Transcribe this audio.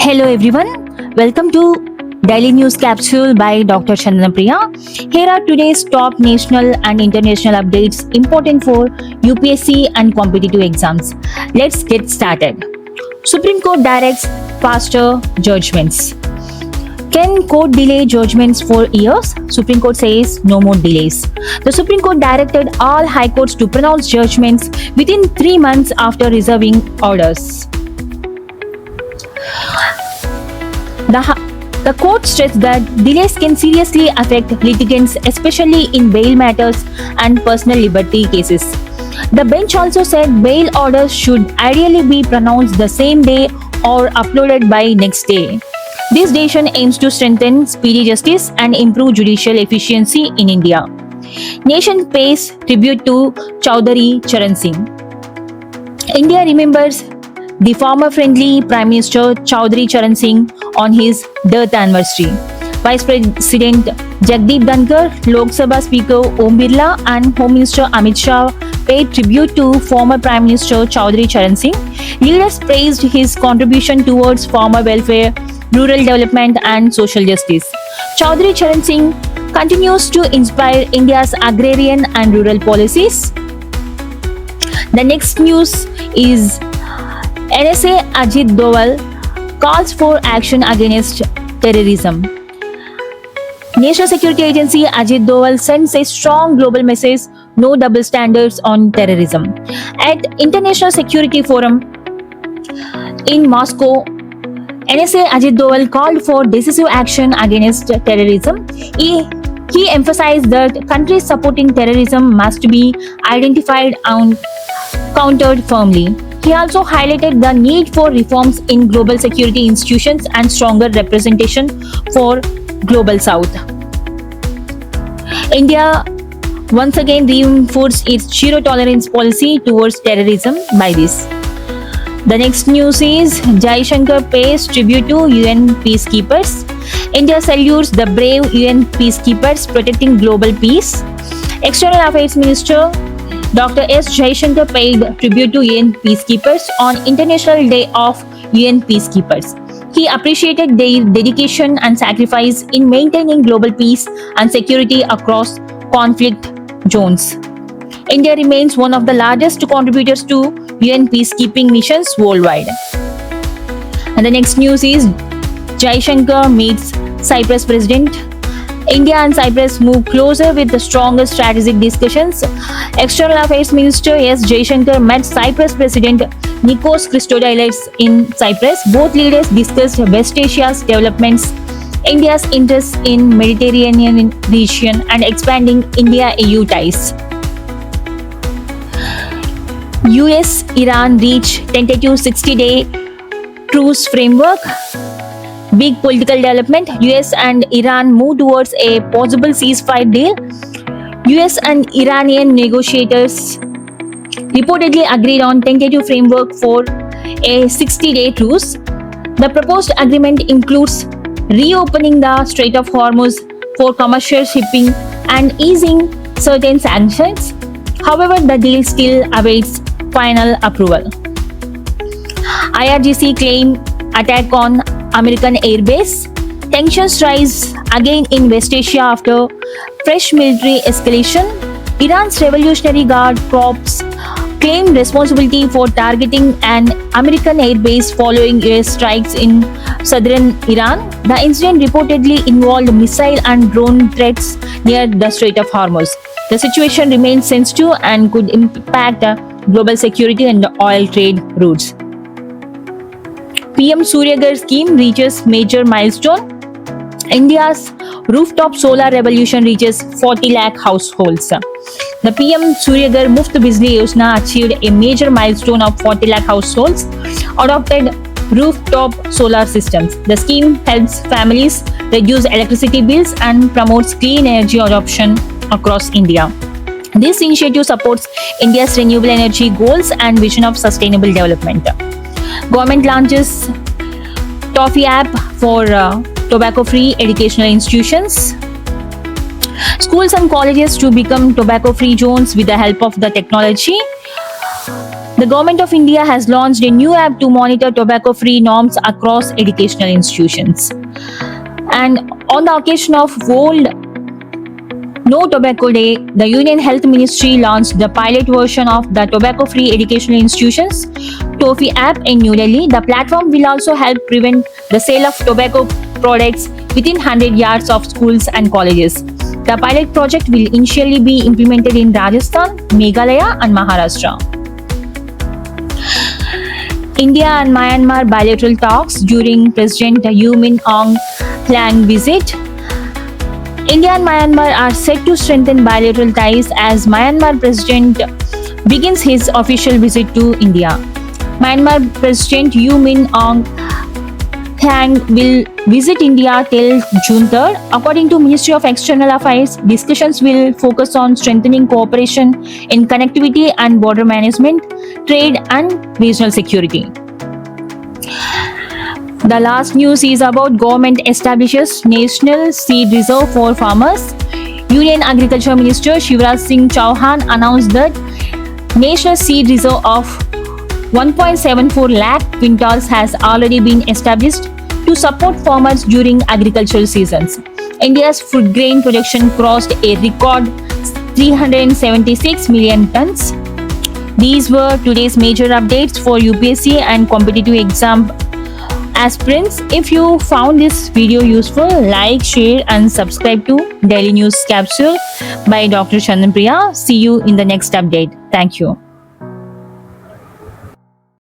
Hello everyone, welcome to Daily News Capsule by Dr. Chandana Priya. Here are today's top national and international updates important for UPSC and competitive exams. Let's get started. Supreme Court directs faster judgments. Can court delay judgments for years? Supreme Court says no more delays. The Supreme Court directed all high courts to pronounce judgments within 3 months after reserving orders. The court stressed that delays can seriously affect litigants, especially in bail matters and personal liberty cases. The bench also said bail orders should ideally be pronounced the same day or uploaded by next day. This decision aims to strengthen speedy justice and improve judicial efficiency in India. Nation pays tribute to Chaudhary Charan Singh. India remembers the farmer-friendly Prime Minister Chaudhary Charan Singh on his death anniversary. Vice President Jagdeep Dhankar, Lok Sabha Speaker Om Birla and Home Minister Amit Shah paid tribute to former Prime Minister Chaudhary Charan Singh. Leaders praised his contribution towards farmer welfare, rural development and social justice. Chaudhary Charan Singh continues to inspire India's agrarian and rural policies. The next news is NSA Ajit Doval calls for action against terrorism. National Security Agency Ajit Doval sends a strong global message: no double standards on terrorism. At International Security Forum in Moscow, NSA Ajit Doval called for decisive action against terrorism. He emphasized that countries supporting terrorism must be identified and countered firmly. He also highlighted the need for reforms in global security institutions and stronger representation for Global South. India once again reinforced its zero tolerance policy towards terrorism by this. The next news is Jaishankar pays tribute to UN peacekeepers. India salutes the brave UN peacekeepers protecting global peace. External Affairs Minister Dr. S. Jaishankar paid tribute to UN peacekeepers on International Day of UN Peacekeepers. He appreciated their dedication and sacrifice in maintaining global peace and security across conflict zones. India remains one of the largest contributors to UN peacekeeping missions worldwide. And the next news is Jaishankar meets Cyprus President. India and Cyprus move closer with the stronger strategic discussions. External Affairs Minister S. Jaishankar met Cyprus President Nikos Christodoulos in Cyprus. Both leaders discussed West Asia's developments, India's interests in Mediterranean region, and expanding India-EU ties. US-Iran reach tentative 60-day truce framework. Big political development. US and Iran move towards a possible ceasefire deal. US and Iranian negotiators reportedly agreed on tentative framework for a 60-day truce. The proposed agreement includes reopening the Strait of Hormuz for commercial shipping and easing certain sanctions. However, the deal still awaits final approval. IRGC claim attack on American airbase. Tensions rise again in West Asia after fresh military escalation. Iran's Revolutionary Guard Corps claimed responsibility for targeting an American airbase following US strikes in southern Iran. The incident reportedly involved missile and drone threats near the Strait of Hormuz. The situation remains sensitive and could impact global security and oil trade routes. PM Surya Ghar scheme reaches major milestone. India's rooftop solar revolution reaches 40 lakh households. The PM Surya Ghar Muft Bijli Yojana achieved a major milestone of 40 lakh households adopted rooftop solar systems. The scheme helps families reduce electricity bills and promotes clean energy adoption across India. This initiative supports India's renewable energy goals and vision of sustainable development. Government launches Toffee app for tobacco-free educational institutions. Schools and colleges to become tobacco-free zones with the help of the technology. The Government of India has launched a new app to monitor tobacco-free norms across educational institutions. And on the occasion of World No Tobacco Day, the Union Health Ministry launched the pilot version of the Tobacco-Free Educational Institutions TOFI app in New Delhi. The platform will also help prevent the sale of tobacco products within 100 yards of schools and colleges. The pilot project will initially be implemented in Rajasthan, Meghalaya, and Maharashtra. India and Myanmar bilateral talks during President U Min Aung Hlaing visit. India and Myanmar are set to strengthen bilateral ties as Myanmar President begins his official visit to India. Myanmar President U Min Aung Hlaing will visit India till June 3rd. According to Ministry of External Affairs, discussions will focus on strengthening cooperation in connectivity and border management, trade and regional security. The last news is about government establishes National Seed Reserve for farmers. Union Agriculture Minister Shivraj Singh Chauhan announced that National Seed Reserve of 1.74 lakh quintals has already been established to support farmers during agricultural seasons. India's food grain production crossed a record 376 million tons. These were today's major updates for UPSC and competitive exam aspirants. If you found this video useful, like, share and subscribe to Daily News Capsule by Dr. Chandan Priya. See you in the next update. Thank you.